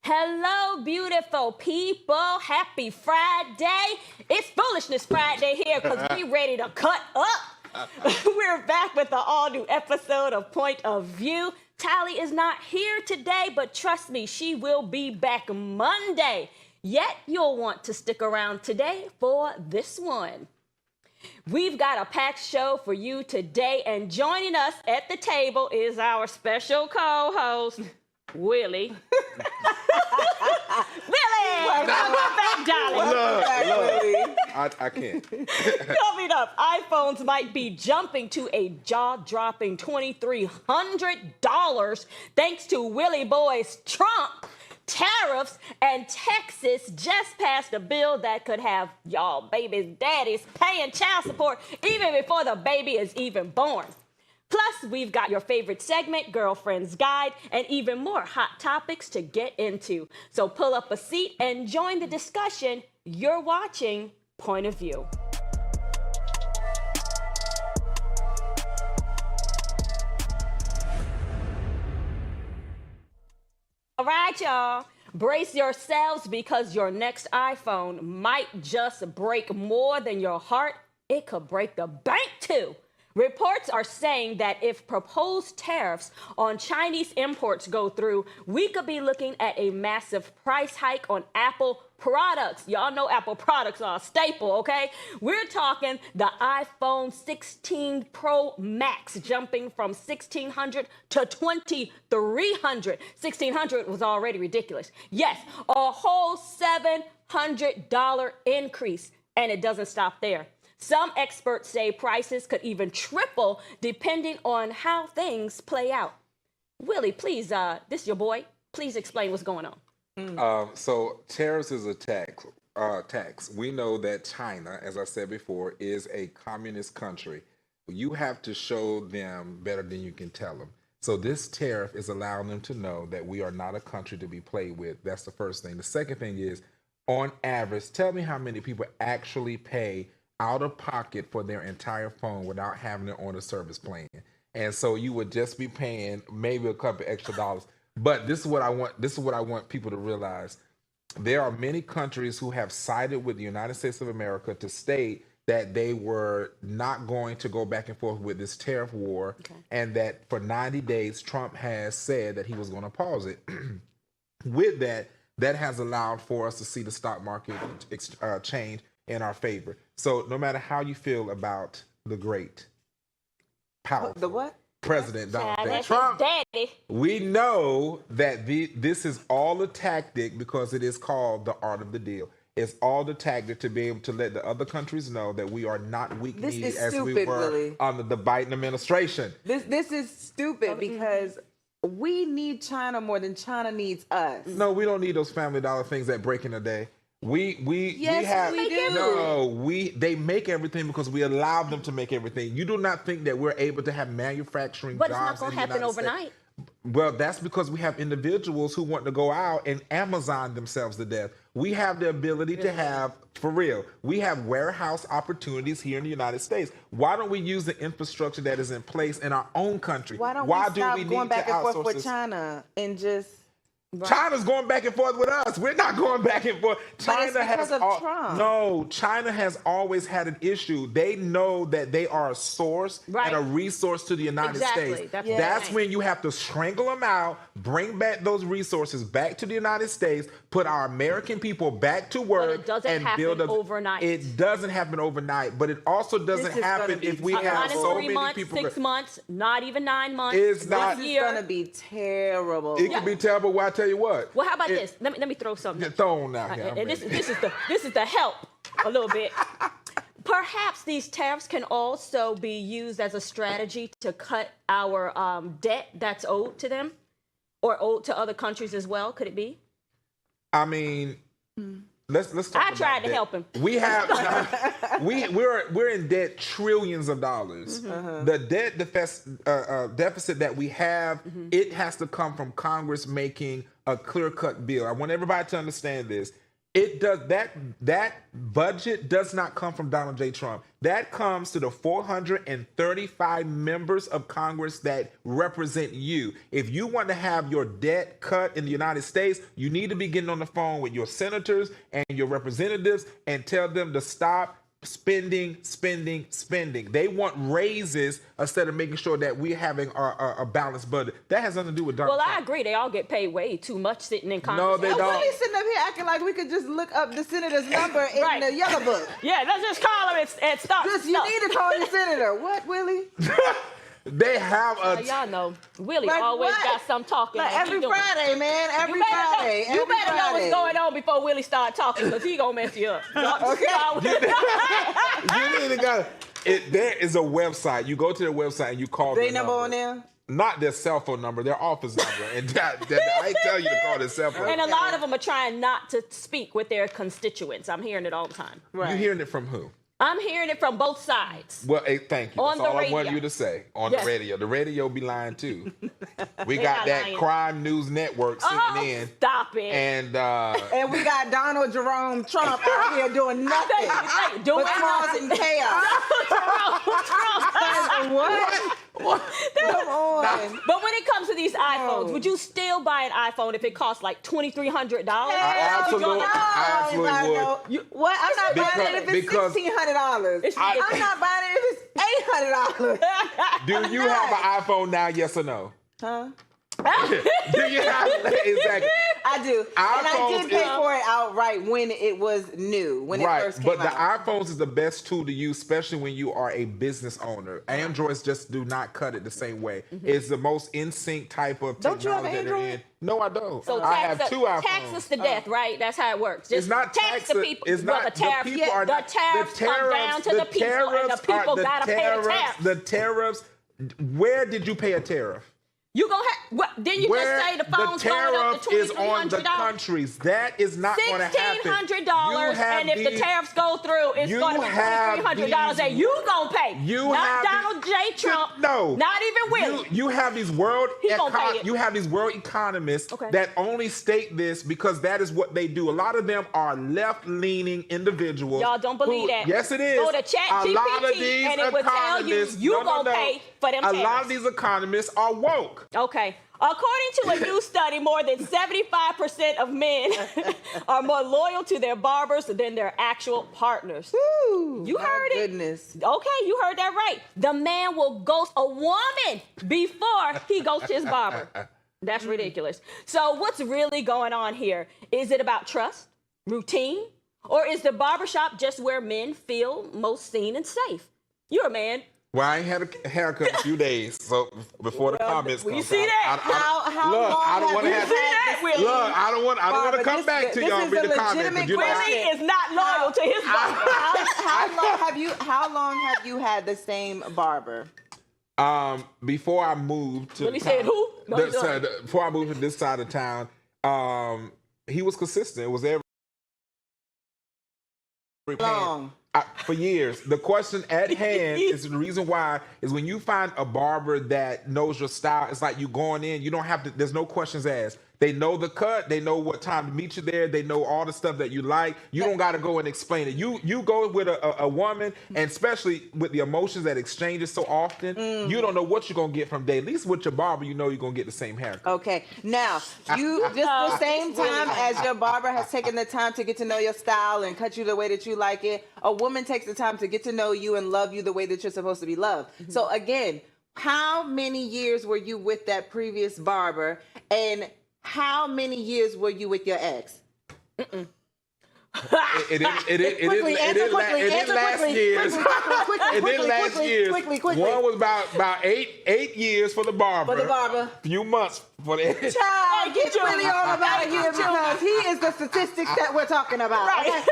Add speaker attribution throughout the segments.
Speaker 1: Hello, beautiful people. Happy Friday. It's Foolishness Friday here because we ready to cut up. We're back with an all-new episode of Point of View. Tally is not here today, but trust me, she will be back Monday. Yet you'll want to stick around today for this one. We've got a packed show for you today, and joining us at the table is our special co-host, Willie. Willie! Welcome back, darling.
Speaker 2: I can't.
Speaker 1: Coming up, iPhones might be jumping to a jaw-dropping $2,300 thanks to Willie Boy's Trump. Tariffs, and Texas just passed a bill that could have y'all baby's daddies paying child support even before the baby is even born. Plus, we've got your favorite segment, Girlfriend's Guide, and even more hot topics to get into. So pull up a seat and join the discussion. You're watching Point of View. All right, y'all. Brace yourselves because your next iPhone might just break more than your heart. It could break the bank, too. Reports are saying that if proposed tariffs on Chinese imports go through, we could be looking at a massive price hike on Apple products. Y'all know Apple products are a staple, okay? We're talking the iPhone 16 Pro Max jumping from $1,600 to $2,300. $1,600 was already ridiculous. Yes, a whole $700 increase, and it doesn't stop there. Some experts say prices could even triple depending on how things play out. Willie, please, this is your boy. Please explain what's going on.
Speaker 2: So tariffs is a tax. We know that China, as I said before, is a communist country. You have to show them better than you can tell them. So this tariff is allowing them to know that we are not a country to be played with. That's the first thing. The second thing is, on average, tell me how many people actually pay out of pocket for their entire phone without having it on a service plan. And so you would just be paying maybe a couple extra dollars. But this is what I want. This is what I want people to realize. There are many countries who have sided with the United States of America to state that they were not going to go back and forth with this tariff war, and that for 90 days, Trump has said that he was going to pause it. With that, that has allowed for us to see the stock market change in our favor. So no matter how you feel about the great, powerful President Donald Trump, we know that this is all a tactic because it is called the art of the deal. It's all the tactic to be able to let the other countries know that we are not weak-kneed as we were under the Biden administration.
Speaker 3: This is stupid because we need China more than China needs us.
Speaker 2: No, we don't need those Family Dollar things that break in a day. We do. No, they make everything because we allow them to make everything. You do not think that we're able to have manufacturing jobs.
Speaker 1: But it's not going to happen overnight.
Speaker 2: Well, that's because we have individuals who want to go out and Amazon themselves to death. We have the ability to have, for real, we have warehouse opportunities here in the United States. Why don't we use the infrastructure that is in place in our own country?
Speaker 3: Why don't we stop going back and forth with China and just...
Speaker 2: China's going back and forth with us. We're not going back and forth.
Speaker 3: China has Trump.
Speaker 2: No, China has always had an issue. They know that they are a source and a resource to the United States. That's when you have to strangle them out, bring back those resources back to the United States, put our American people back to work, and build
Speaker 1: overnight.
Speaker 2: It doesn't happen overnight, but it also doesn't happen if we have so many people.
Speaker 1: 6 months, not even 9 months.
Speaker 2: It's not.
Speaker 3: This is going to be terrible.
Speaker 2: It can be terrible. Why? Tell you what.
Speaker 1: Well, how about this? Let me throw something.
Speaker 2: Throw on out here.
Speaker 1: And this is the help a little bit. Perhaps these tariffs can also be used as a strategy to cut our debt that's owed to them, or owed to other countries as well. Could it be?
Speaker 2: I mean, let's talk.
Speaker 1: I tried to help him.
Speaker 2: We have we're in debt trillions of dollars. The debt deficit that we have, it has to come from Congress making a clear-cut bill. I want everybody to understand this. It does that budget does not come from Donald J. Trump. That comes to the 435 members of Congress that represent you. If you want to have your debt cut in the United States, you need to be getting on the phone with your senators and your representatives and tell them to stop spending. They want raises instead of making sure that we're having a balanced budget. That has nothing to do with Donald
Speaker 1: Well,
Speaker 2: Trump.
Speaker 1: I agree. They all get paid way too much sitting in Congress.
Speaker 2: No, they don't.
Speaker 3: Willie sitting up here acting like we could just look up the senator's number in
Speaker 1: Right.
Speaker 3: the yellow book.
Speaker 1: Yeah, let's just call him and start.
Speaker 3: Just, you need to call your senator. What, Willie?
Speaker 2: They have a
Speaker 1: Y'all know, Willie
Speaker 3: Like
Speaker 1: always
Speaker 3: what?
Speaker 1: got some talking.
Speaker 3: Like
Speaker 1: that he
Speaker 3: every
Speaker 1: doing.
Speaker 3: Friday, man. Every
Speaker 1: You better
Speaker 3: Friday.
Speaker 1: know, you
Speaker 3: every
Speaker 1: better know
Speaker 3: Friday.
Speaker 1: what's going on before Willie start talking, because he gonna mess you up.
Speaker 2: you need to go. There is a website. You go to their website and you call
Speaker 3: They
Speaker 2: their
Speaker 3: number on there?
Speaker 2: Not their cell phone number, their office number. And I ain't tell you to call their cell phone.
Speaker 1: And a lot of them are trying not to speak with their constituents. I'm hearing it all the time.
Speaker 3: Right.
Speaker 2: You hearing it from who?
Speaker 1: I'm hearing it from both sides.
Speaker 2: Well, hey, thank you.
Speaker 1: On
Speaker 2: That's
Speaker 1: the
Speaker 2: all I wanted
Speaker 1: radio.
Speaker 2: you to say. On
Speaker 1: Yes.
Speaker 2: the radio. The radio be lying too. We
Speaker 1: They
Speaker 2: got
Speaker 1: not
Speaker 2: that
Speaker 1: lying.
Speaker 2: crime news network CNN.
Speaker 1: Stop it.
Speaker 2: And
Speaker 3: And we got Donald Jerome Trump out here doing nothing
Speaker 1: Hey, doing
Speaker 3: but causing chaos. What? Come on.
Speaker 1: But when it comes to these iPhones, would you still buy an iPhone if it costs like $2,300?
Speaker 2: I absolutely would.
Speaker 3: What? I'm not buying it if it's
Speaker 2: Because-
Speaker 3: $1,600.
Speaker 1: It's
Speaker 3: I'm
Speaker 1: ridiculous.
Speaker 3: not buying it if it's $800.
Speaker 2: Do you have an iPhone now? Yes or no?
Speaker 3: Huh?
Speaker 2: Do you have exactly?
Speaker 3: I do. And I
Speaker 2: iPhones
Speaker 3: did pay
Speaker 2: is-
Speaker 3: for it outright when it was new, when it
Speaker 2: Right,
Speaker 3: first came
Speaker 2: but the
Speaker 3: out.
Speaker 2: iPhones is the best tool to use, especially when you are a business owner. Androids just do not cut it the same way. It's the most in sync type of
Speaker 3: Don't you have
Speaker 2: technology
Speaker 3: an
Speaker 2: that they're
Speaker 3: Android?
Speaker 2: in. No, I don't.
Speaker 1: So
Speaker 2: I have two iPhones.
Speaker 1: tax us to death, right? That's how it works. Just
Speaker 2: It's not
Speaker 1: tax the people.
Speaker 2: It's
Speaker 1: well,
Speaker 2: not
Speaker 1: the tariffs.
Speaker 2: the people are
Speaker 1: the
Speaker 2: not,
Speaker 1: tariffs come down to the people, and the people gotta pay the tariffs.
Speaker 2: The tariffs. Where did you pay a tariff?
Speaker 1: You gonna have? What, didn't you
Speaker 2: Where
Speaker 1: just say the phone's going
Speaker 2: tariff
Speaker 1: up to
Speaker 2: is on the
Speaker 1: $2,300?
Speaker 2: countries. That is not going to happen.
Speaker 1: $1,600, and if the tariffs go through, it's
Speaker 2: you
Speaker 1: going to be
Speaker 2: have
Speaker 1: $2,300 that you gonna pay.
Speaker 2: You
Speaker 1: not
Speaker 2: have
Speaker 1: Donald J. Trump.
Speaker 2: No,
Speaker 1: not even Willie.
Speaker 2: You have these world
Speaker 1: He gonna pay it.
Speaker 2: you have these world economists
Speaker 1: Okay.
Speaker 2: that only state this because that is what they do. A lot of them are left-leaning individuals.
Speaker 1: Y'all don't believe
Speaker 2: who-
Speaker 1: that.
Speaker 2: Yes, it is.
Speaker 1: Go to
Speaker 2: A lot of
Speaker 1: ChatGPT
Speaker 2: these
Speaker 1: and it will tell you
Speaker 2: economists-
Speaker 1: you gonna pay for them
Speaker 2: A lot
Speaker 1: tariffs.
Speaker 2: of these economists are woke.
Speaker 1: Okay. According to a new study, more than 75% of men are more loyal to their barbers than their actual partners.
Speaker 3: Woo,
Speaker 1: You
Speaker 3: my
Speaker 1: heard it.
Speaker 3: goodness.
Speaker 1: Okay, you heard that right. The man will ghost a woman before he ghosts his barber. That's ridiculous. So what's really going on here? Is it about trust, routine, or is the barbershop just where men feel most seen and safe? You're a man.
Speaker 2: Well, I ain't had a haircut in a few days, so before the comments
Speaker 1: well,
Speaker 2: come
Speaker 1: you see that?
Speaker 3: How
Speaker 2: look,
Speaker 3: long
Speaker 2: I don't
Speaker 3: have
Speaker 2: want to
Speaker 3: you
Speaker 2: have
Speaker 1: see that,
Speaker 3: this-
Speaker 1: Willie?
Speaker 2: Look, I don't want to
Speaker 3: Barbara,
Speaker 2: come
Speaker 3: this-
Speaker 2: back to
Speaker 3: this
Speaker 2: y'all
Speaker 3: is
Speaker 2: and read
Speaker 3: a
Speaker 2: the comments.
Speaker 3: legitimate
Speaker 2: But you know,
Speaker 1: Willie is not loyal to his barber.
Speaker 3: How long have you had the same barber?
Speaker 2: before I moved to
Speaker 1: Willie said who? No, he don't.
Speaker 2: before I moved to this side of town, he was consistent. It was every
Speaker 3: Long.
Speaker 2: for years. The question at hand is the reason why is when you find a barber that knows your style, it's like you going in, you don't have to, there's no questions asked. They know the cut, they know what time to meet you there, they know all the stuff that you like. You don't got to go and explain it. You go with a woman, and especially with the emotions that exchanges so often, you don't know what you're going to get from day. At least with your barber, you know you're going to get the same haircut.
Speaker 3: Okay. Now, you just the same time as your barber has taken the time to get to know your style and cut you the way that you like it, a woman takes the time to get to know you and love you the way that you're supposed to be loved. So again, how many years were you with that previous barber, and how many years were you with your ex?
Speaker 2: It didn't last years. It didn't last years.
Speaker 3: Quickly.
Speaker 2: One was about eight years for the barber.
Speaker 3: For the barber.
Speaker 2: Few months for the
Speaker 3: Child, get really all about it here because he is the statistics that we're talking about.
Speaker 1: Right.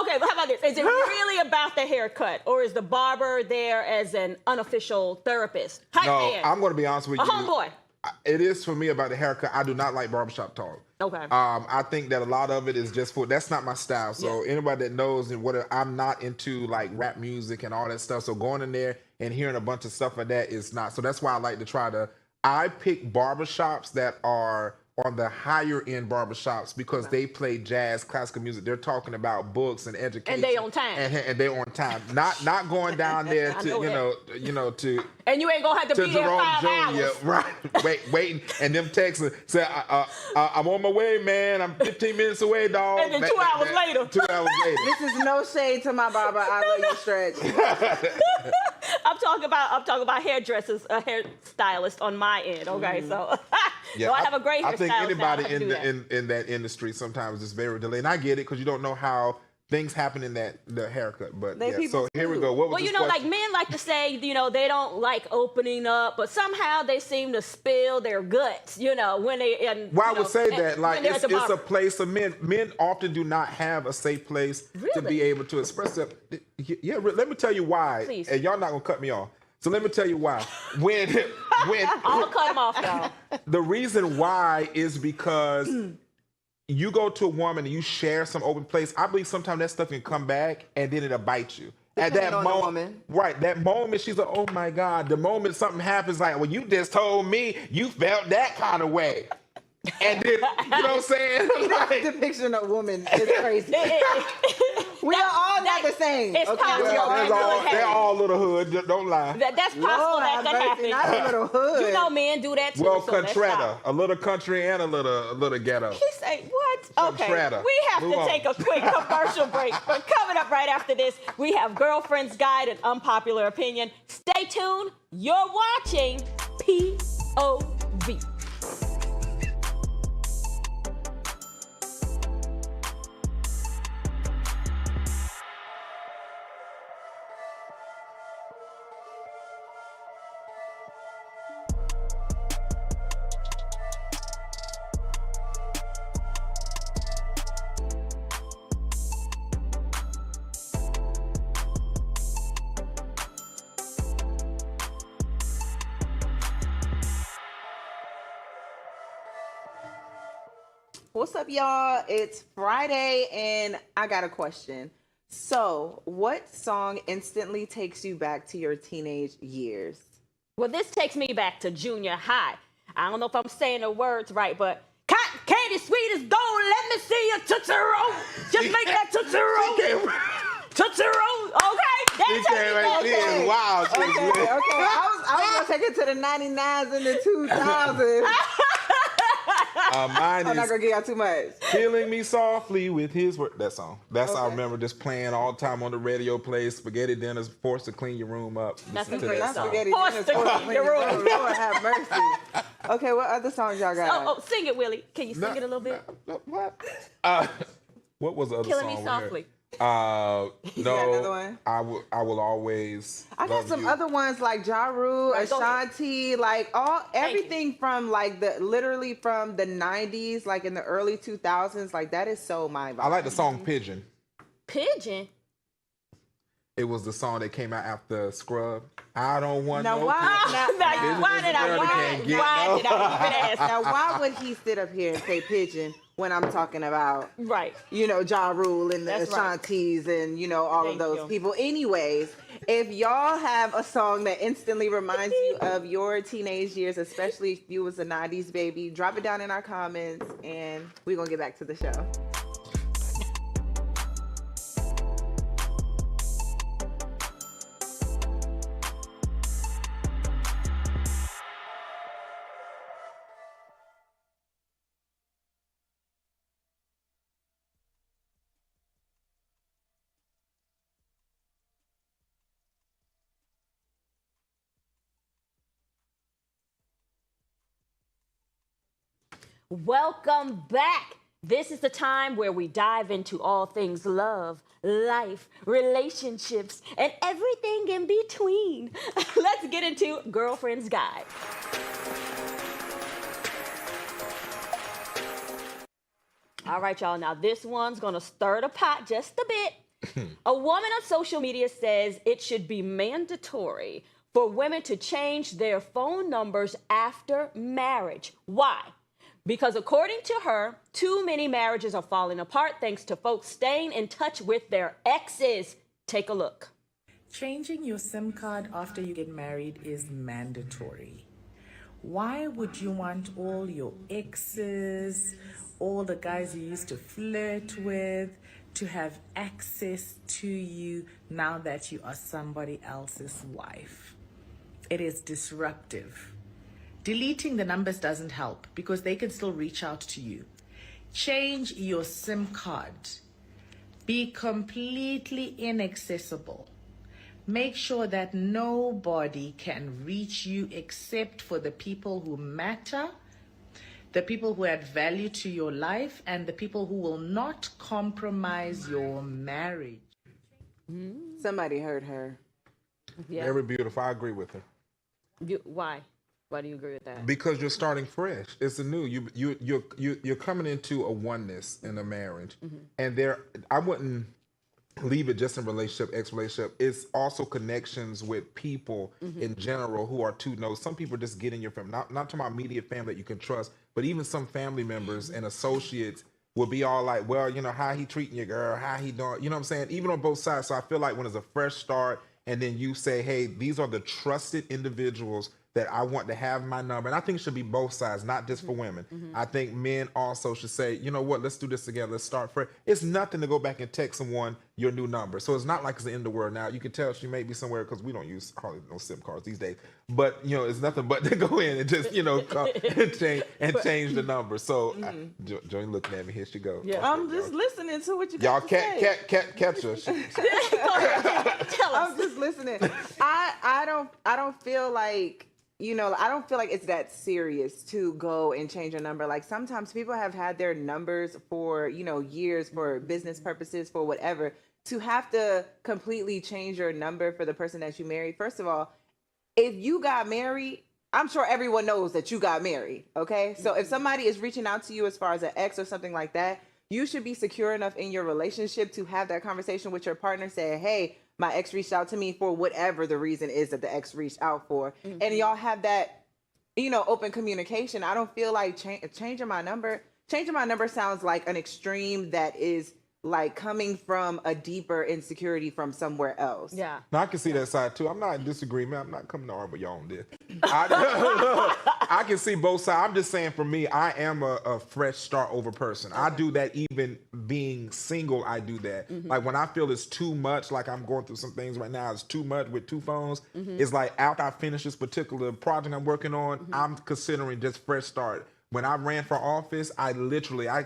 Speaker 1: Okay, but how about this? Is it really about the haircut, or is the barber there as an unofficial therapist? Hype
Speaker 2: No,
Speaker 1: man.
Speaker 2: I'm going to be honest with
Speaker 1: a
Speaker 2: you.
Speaker 1: homeboy.
Speaker 2: It is for me about the haircut. I do not like barbershop talk.
Speaker 1: Okay.
Speaker 2: I think that a lot of it is just that's not my style. So anybody that knows and what I'm not into like rap music and all that stuff. So going in there and hearing a bunch of stuff like that is not. So that's why I like to I pick barbershops that are on the higher end barbershops because they play jazz, classical music. They're talking about books and education.
Speaker 1: And they on time.
Speaker 2: And they on time. Not going down there to to.
Speaker 1: And you ain't gonna have to be there
Speaker 2: Jerome
Speaker 1: 5
Speaker 2: Jr.
Speaker 1: hours.
Speaker 2: Right, waiting, and them texting say, "I'm on my way, man. I'm 15 minutes away, dog."
Speaker 1: And then 2 hours later.
Speaker 2: 2 hours later.
Speaker 3: This is no shade to my barber. I love you, Stretch.
Speaker 1: I'm talking about hairdressers, a hairstylist on my end. Okay, so
Speaker 2: Yeah,
Speaker 1: I have a great hairstylist.
Speaker 2: I think anybody
Speaker 1: now.
Speaker 2: in that industry sometimes is very delayed, and I get it because you don't know how things happen in the haircut. But so here we go. What was
Speaker 1: Well,
Speaker 2: this
Speaker 1: like
Speaker 2: question?
Speaker 1: men like to say, they don't like opening up, but somehow they seem to spill their guts, when they. And
Speaker 2: Well, I would say that, like,
Speaker 1: when they're at
Speaker 2: it's
Speaker 1: the
Speaker 2: a
Speaker 1: barber.
Speaker 2: place of men. Men often do not have a safe place to
Speaker 1: Really?
Speaker 2: be able to express them. Yeah, let me tell you why.
Speaker 1: Please.
Speaker 2: And y'all not gonna cut me off. So let me tell you why. When
Speaker 1: I'm gonna cut them off, y'all.
Speaker 2: the reason why is because you go to a woman and you share some open place. I believe sometimes that stuff can come back and then it'll bite you. At that
Speaker 3: on the
Speaker 2: moment,
Speaker 3: woman.
Speaker 2: right? That moment, she's like, "Oh my God!" The moment something happens, like, "Well, you just told me you felt that kind of way," and then you know what I'm saying? Like,
Speaker 3: Depiction of woman is crazy. We are all not the same.
Speaker 1: It's possible
Speaker 2: they're
Speaker 1: that could
Speaker 2: all,
Speaker 1: happen.
Speaker 2: they're all little hood. Don't lie.
Speaker 1: That's possible
Speaker 3: Lord
Speaker 1: that
Speaker 3: have
Speaker 1: could
Speaker 3: mercy,
Speaker 1: happen.
Speaker 3: not a little hood.
Speaker 1: Men do that too.
Speaker 2: Well,
Speaker 1: so let's
Speaker 2: Contretta,
Speaker 1: stop.
Speaker 2: a little country and a little ghetto.
Speaker 1: He say, what? Okay,
Speaker 2: Contretta.
Speaker 1: we have
Speaker 2: Move
Speaker 1: to
Speaker 2: on.
Speaker 1: take a quick commercial break. But coming up right after this, we have Girlfriend's Guide and Unpopular Opinion. Stay tuned. You're watching POV.
Speaker 3: What's up, y'all? It's Friday, and I got a question. So, what song instantly takes you back to your teenage years?
Speaker 1: Well, this takes me back to junior high. I don't know if I'm saying the words right, but cotton candy sweet as gold. Let me see your Tootsie Roll. Just make that Tootsie Roll. Tootsie Roll. Okay. That's
Speaker 2: She is wild.
Speaker 3: Okay. I was gonna take it to the 99s and the 2000s.
Speaker 2: Mine
Speaker 3: I'm not
Speaker 2: is
Speaker 3: gonna give y'all too much.
Speaker 2: "Killing Me Softly with His Word." That song. I
Speaker 3: Okay.
Speaker 2: remember just playing all the time on the radio. Play spaghetti dinners, forced to clean your room up.
Speaker 1: That's
Speaker 2: Listen
Speaker 1: a
Speaker 2: to
Speaker 1: great
Speaker 2: that
Speaker 1: song.
Speaker 3: Spaghetti
Speaker 1: Forced
Speaker 3: dinners,
Speaker 1: to
Speaker 3: forced to
Speaker 1: clean your
Speaker 3: clean
Speaker 1: room.
Speaker 3: Lord have mercy. Okay, what other songs y'all got?
Speaker 1: Oh, sing it, Willie. Can you sing it a little bit?
Speaker 2: What? What was the other
Speaker 1: Killing
Speaker 2: song?
Speaker 1: Me
Speaker 2: we heard?
Speaker 1: Softly.
Speaker 2: No,
Speaker 3: got another one?
Speaker 2: I will always.
Speaker 3: I got
Speaker 2: love
Speaker 3: some
Speaker 2: you.
Speaker 3: other ones like Ja Rule,
Speaker 1: Right, go ahead.
Speaker 3: Ashanti, like everything from like literally from the 90s, like in the early 2000s, like that is so my vibe.
Speaker 2: I like the song "Pigeon."
Speaker 1: Pigeon.
Speaker 2: It was the song that came out after Scrub. I don't want
Speaker 3: Now
Speaker 2: no
Speaker 3: why?
Speaker 2: pigeon.
Speaker 3: Now,
Speaker 1: Why did I?
Speaker 2: girl that can't get
Speaker 1: Why
Speaker 2: no-
Speaker 1: did I even ask?
Speaker 3: now why would he sit up here and say pigeon when I'm talking about
Speaker 1: Right.
Speaker 3: Ja Rule and the
Speaker 1: That's right.
Speaker 3: Ashantis and all
Speaker 1: Thank
Speaker 3: of those
Speaker 1: you.
Speaker 3: people? Anyways, if y'all have a song that instantly reminds you of your teenage years, especially if you was a 90s baby, drop it down in our comments and we're gonna get back to the show.
Speaker 1: Welcome back. This is the time where we dive into all things love, life, relationships, and everything in between. Let's get into Girlfriend's Guide. All right, y'all. Now, this one's going to stir the pot just a bit. A woman on social media says it should be mandatory for women to change their phone numbers after marriage. Why? Because according to her, too many marriages are falling apart thanks to folks staying in touch with their exes. Take a look.
Speaker 4: Changing your SIM card after you get married is mandatory. Why would you want all your exes, all the guys you used to flirt with, to have access to you now that you are somebody else's wife? It is disruptive. Deleting the numbers doesn't help because they can still reach out to you. Change your SIM card. Be completely inaccessible. Make sure that nobody can reach you except for the people who matter, the people who add value to your life, and the people who will not compromise your marriage.
Speaker 3: Somebody heard her.
Speaker 1: Yeah.
Speaker 2: Very beautiful. I agree with her.
Speaker 1: Why? Why do you agree with that?
Speaker 2: Because you're starting fresh. It's a new. You're coming into a oneness in a marriage, and I wouldn't leave it just in relationship, ex-relationship. It's also connections with people in general who are too nosy. Some people just get in your family. Not to my immediate family that you can trust, but even some family members and associates will be all like, well, you know, how he treating your girl, how he doing, you know what I'm saying? Even on both sides. So I feel like when it's a fresh start, and then you say, hey, these are the trusted individuals that I want to have my number. And I think it should be both sides, not just for women. I think men also should say, you know what, let's do this together. Let's start fresh. It's nothing to go back and text someone your new number. So it's not like it's the end of the world now. You can tell she may be somewhere because we don't use hardly no SIM cards these days. But, you know, it's nothing but to go in and just, you know, call and change the number. So Joey looking at me. Here she goes.
Speaker 1: Yeah.
Speaker 3: I'm just listening to what you
Speaker 2: Y'all
Speaker 3: got to say.
Speaker 2: catch her.
Speaker 1: Go ahead. Tell us.
Speaker 3: I'm just listening. I don't feel like, you know, I don't feel like it's that serious to go and change a number. Like sometimes people have had their numbers for, you know, years for business purposes, for whatever. To have to completely change your number for the person that you married. First of all, if you got married, I'm sure everyone knows that you got married. Okay. So if somebody is reaching out to you as far as an ex or something like that, you should be secure enough in your relationship to have that conversation with your partner, saying, hey, my ex reached out to me for whatever the reason is that the ex reached out for. And y'all have that, you know, open communication. I don't feel like changing my number sounds like an extreme that is like coming from a deeper insecurity from somewhere else.
Speaker 1: Yeah.
Speaker 2: Now, I can see that side too. I'm not in disagreement. I'm not coming to argue with y'all on this. I can see both sides. I'm just saying for me, I am a fresh start over person. Okay. I do that even being single. I do that. Like when I feel it's too much, like I'm going through some things right now, it's too much with two phones. It's like after I finish this particular project I'm working on, I'm considering just fresh start. When I ran for office, I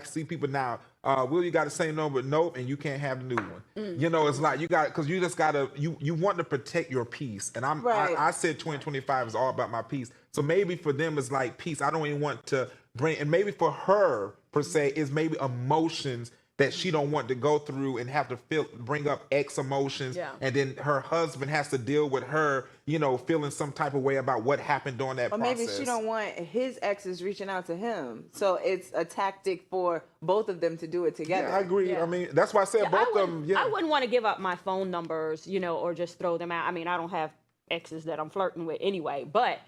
Speaker 2: see people now, Will, you got the same number? Nope, and you can't have the new one. You know, it's like because you just gotta, you want to protect your peace. And I said 2025 is all about my peace. So maybe for them it's like peace. I don't even want to bring, and maybe for her per se is maybe emotions that she don't want to go through and have to bring up X emotions. And then her husband has to deal with her, you know, feeling some type of way about what happened during that process.
Speaker 3: Or maybe she don't want his exes reaching out to him. So it's a tactic for both of them to do it together.
Speaker 2: Yeah, I agree.
Speaker 1: Yeah.
Speaker 2: I mean, that's why I said both of them. Yeah.
Speaker 1: I wouldn't want to give up my phone numbers, you know, or just throw them out. I mean, I don't have exes that I'm flirting with anyway, but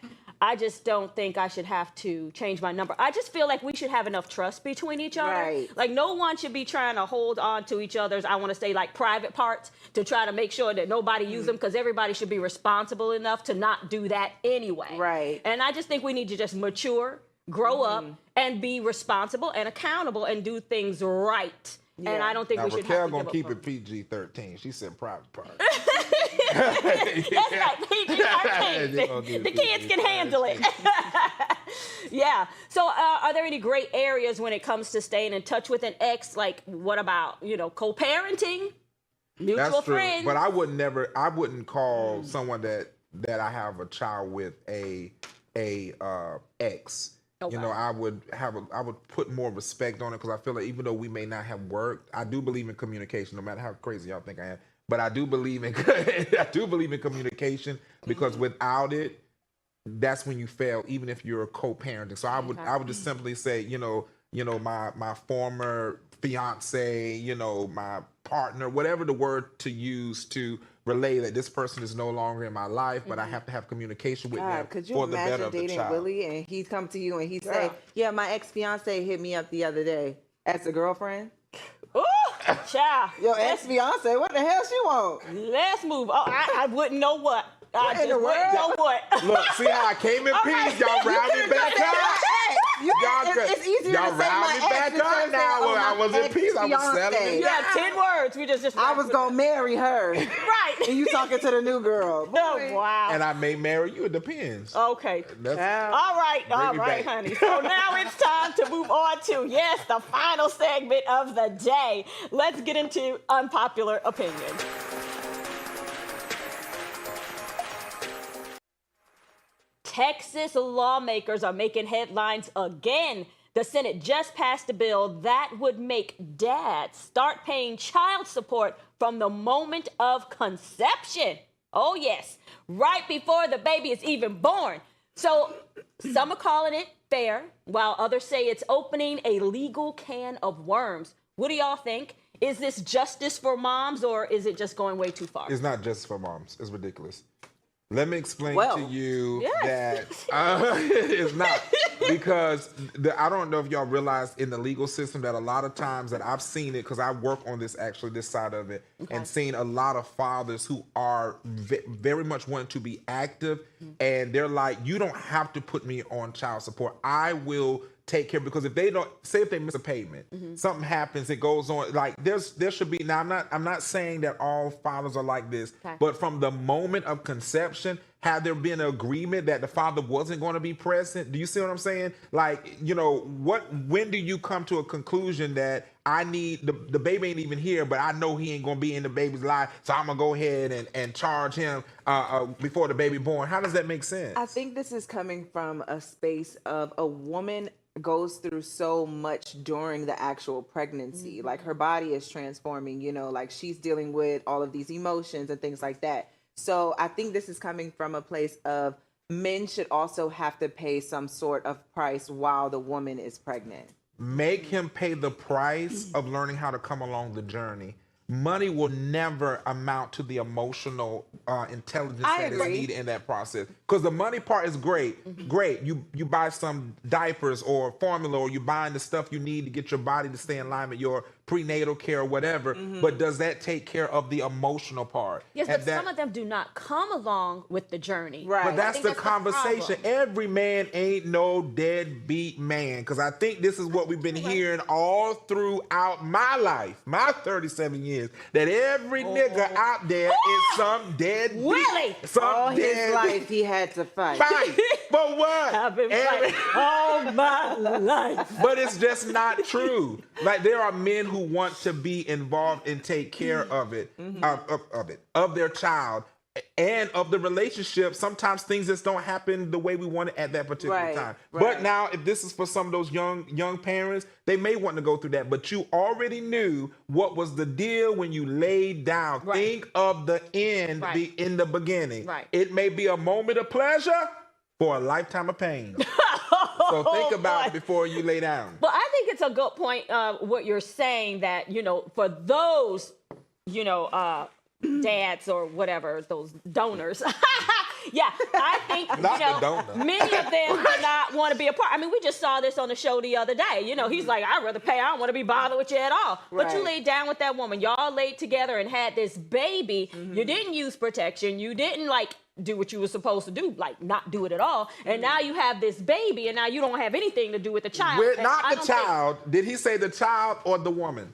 Speaker 1: I just don't think I should have to change my number. I just feel like we should have enough trust between each other.
Speaker 3: Right.
Speaker 1: Like no one should be trying to hold on to each other's, I want to say like private parts to try to make sure that nobody use them, because everybody should be responsible enough to not do that anyway.
Speaker 3: Right.
Speaker 1: And I just think we need to just mature, grow up, and be responsible and accountable and do things right. Yeah. And I don't think
Speaker 2: now,
Speaker 1: we should
Speaker 2: Raquel
Speaker 1: have to
Speaker 2: gonna
Speaker 1: give
Speaker 2: keep
Speaker 1: up
Speaker 2: it PG-13. She said private part.
Speaker 1: That's right, PG-13. The kids can handle it. Yeah. So are there any great areas when it comes to staying in touch with an ex? Like what about, you know, co-parenting, mutual
Speaker 2: That's true.
Speaker 1: friends?
Speaker 2: But I wouldn't call someone that I have a child with a ex. Okay. You know, I would put more respect on it, because I feel like even though we may not have worked, I do believe in communication, no matter how crazy y'all think I am. But I do believe in communication, because without it, that's when you fail, even if you're a co-parenting. So I would just simply say, you know, my former fiance, you know, my partner, whatever the word to use to relay that this person is no longer in my life, but I have to have communication with them for the better of the child. Could you imagine dating
Speaker 3: Willie and he'd come to you and he'd say, yeah, my ex-fiance hit me up the other day as a girlfriend?
Speaker 1: Ooh, child.
Speaker 3: Your ex-fiance, what the hell she want?
Speaker 1: Let's move. Oh, I wouldn't know what. I just wouldn't know what.
Speaker 2: Look, see how I came in peace? Y'all round me back up.
Speaker 3: It's easier
Speaker 2: Y'all
Speaker 3: to say
Speaker 2: round
Speaker 3: my
Speaker 2: me back
Speaker 3: ex
Speaker 2: up
Speaker 3: than say,
Speaker 2: now.
Speaker 3: oh,
Speaker 2: I was in peace. I was
Speaker 3: ex-fiancé.
Speaker 2: settling
Speaker 1: You
Speaker 2: it.
Speaker 1: had 10 words. We just
Speaker 3: I was gonna marry her.
Speaker 1: Right.
Speaker 3: And you talking to the new girl.
Speaker 1: Oh,
Speaker 3: Boy.
Speaker 1: wow.
Speaker 2: And I may marry you. It depends.
Speaker 1: Okay.
Speaker 2: That's,
Speaker 1: All right,
Speaker 2: Bring me back.
Speaker 1: honey. So now it's time to move on to, yes, the final segment of the day. Let's get into unpopular opinion. Texas lawmakers are making headlines again. The Senate just passed a bill that would make dads start paying child support from the moment of conception. Oh, yes, right before the baby is even born. So some are calling it fair, while others say it's opening a legal can of worms. What do y'all think? Is this justice for moms, or is it just going way too far?
Speaker 2: it's not just for moms. It's ridiculous. Let me explain
Speaker 3: Well,
Speaker 2: to you
Speaker 1: yes.
Speaker 2: that it's not. Because I don't know if y'all realize in the legal system that a lot of times that I've seen it, because I work on this actually, this side of it, and seen a lot of fathers who are very much wanting to be active, and they're like, you don't have to put me on child support. I will take care, because if they don't, say if they miss a payment, something happens, it goes on, like there should be, now I'm not saying that all fathers are like this, but from the moment of conception, had there been an agreement that the father wasn't going to be present? Do you see what I'm saying? Like, you know, when do you come to a conclusion that I need, the baby ain't even here, but I know he ain't going to be in the baby's life, so I'm going to go ahead and charge him before the baby born? How does that make sense?
Speaker 3: I think this is coming from a space of a woman goes through so much during the actual pregnancy. Like her body is transforming, you know, like she's dealing with all of these emotions and things like that. So I think this is coming from a place of men should also have to pay some sort of price while the woman is pregnant.
Speaker 2: Make him pay the price of learning how to come along the journey. Money will never amount to the emotional intelligence that is needed in that process. Because the money part is great. Great. You buy some diapers or formula, or you buying the stuff you need to get your body to stay in line with your prenatal care or whatever. But does that take care of the emotional part?
Speaker 1: Yes, but some of them do not come along with the journey.
Speaker 3: Right.
Speaker 2: But that's the conversation.
Speaker 1: problem.
Speaker 2: Every man ain't no deadbeat man. Because I think this is what we've been hearing all throughout my life, my 37 years, that every nigga out there is some deadbeat.
Speaker 1: Really?
Speaker 3: All his life he had to fight.
Speaker 2: Fight. For what?
Speaker 1: I've been fighting all my life.
Speaker 2: But it's just not true. Like, there are men who want to be involved and take care of it, of their child, and of the relationship. Sometimes things just don't happen the way we want it at that particular time. But now, if this is for some of those young parents, they may want to go through that. But you already knew what was the deal when you laid down. Think of the end in the beginning. It may be a moment of pleasure for a lifetime of pain. So think about it before you lay down.
Speaker 1: But I think it's a good point, what you're saying, that, you know, for those, you know, dads or whatever, those donors. Yeah, I think, many of them do not want to be a part. I mean, we just saw this on the show the other day. You know, he's like, I'd rather pay. I don't want to be bothered with you at all. But you laid down with that woman. Y'all laid together and had this baby. You didn't use protection. You didn't, like, do what you were supposed to do, like not do it at all. And now you have this baby, and now you don't have anything to do with the child.
Speaker 2: Not the child. Did he say the child or the woman?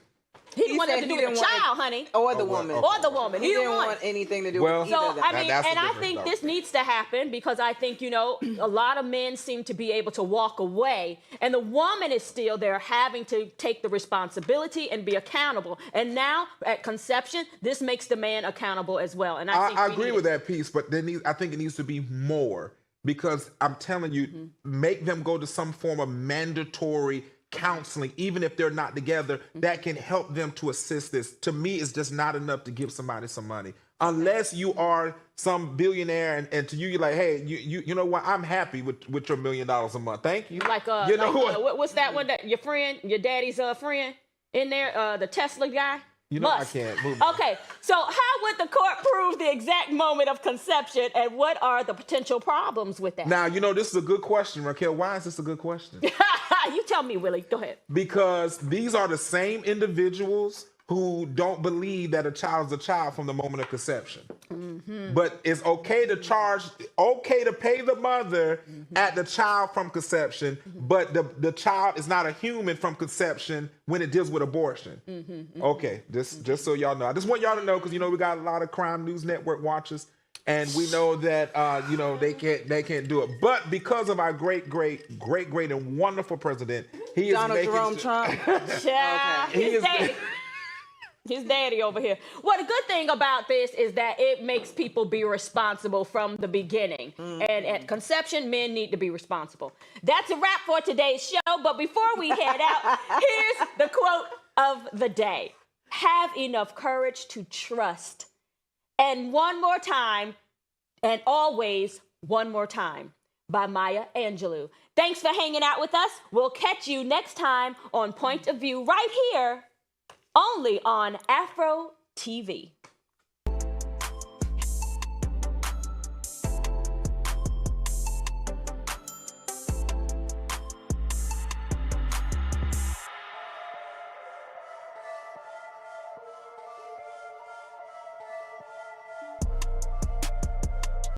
Speaker 1: He wanted to do with the child, honey.
Speaker 3: Or the woman.
Speaker 1: Or the woman.
Speaker 3: He didn't want anything to do with either
Speaker 1: so,
Speaker 3: of them.
Speaker 1: I mean, and I think this needs to happen, because I think, you know, a lot of men seem to be able to walk away, and the woman is still there having to take the responsibility and be accountable. And now at conception, this makes the man accountable as well. And I
Speaker 2: agree with that piece, but I think it needs to be more, because I'm telling you, make them go to some form of mandatory counseling, even if they're not together, that can help them to assist this. To me, it's just not enough to give somebody some money. Unless you are some billionaire and to you, you're like, hey, you know what? I'm happy with your $1 million a month. Thank you.
Speaker 1: Like, what's that one that your friend, your daddy's friend in there, the Tesla guy?
Speaker 2: You know, I can't move.
Speaker 1: Okay, so how would the court prove the exact moment of conception, and what are the potential problems with that?
Speaker 2: Now, you know, this is a good question, Raquel. Why is this a good question?
Speaker 1: You tell me, Willie. Go ahead.
Speaker 2: Because these are the same individuals who don't believe that a child is a child from the moment of conception. But it's okay to pay the mother at the child from conception, but the child is not a human from conception when it deals with abortion. Okay, just so y'all know. I just want y'all to know, because we got a lot of Crime News Network watchers, and we know that they can't do it. But because of our great and wonderful president, he is
Speaker 3: Donald
Speaker 2: making
Speaker 3: Jerome Trump.
Speaker 1: Yeah,
Speaker 2: He is-
Speaker 1: his daddy over here. Well, the good thing about this is that it makes people be responsible from the beginning. And at conception, men need to be responsible. That's a wrap for today's show. But before we head out, here's the quote of the day. Have enough courage to trust. And one more time, and always one more time, by Maya Angelou. Thanks for hanging out with us. We'll catch you next time on Point of View right here, only on Afro TV.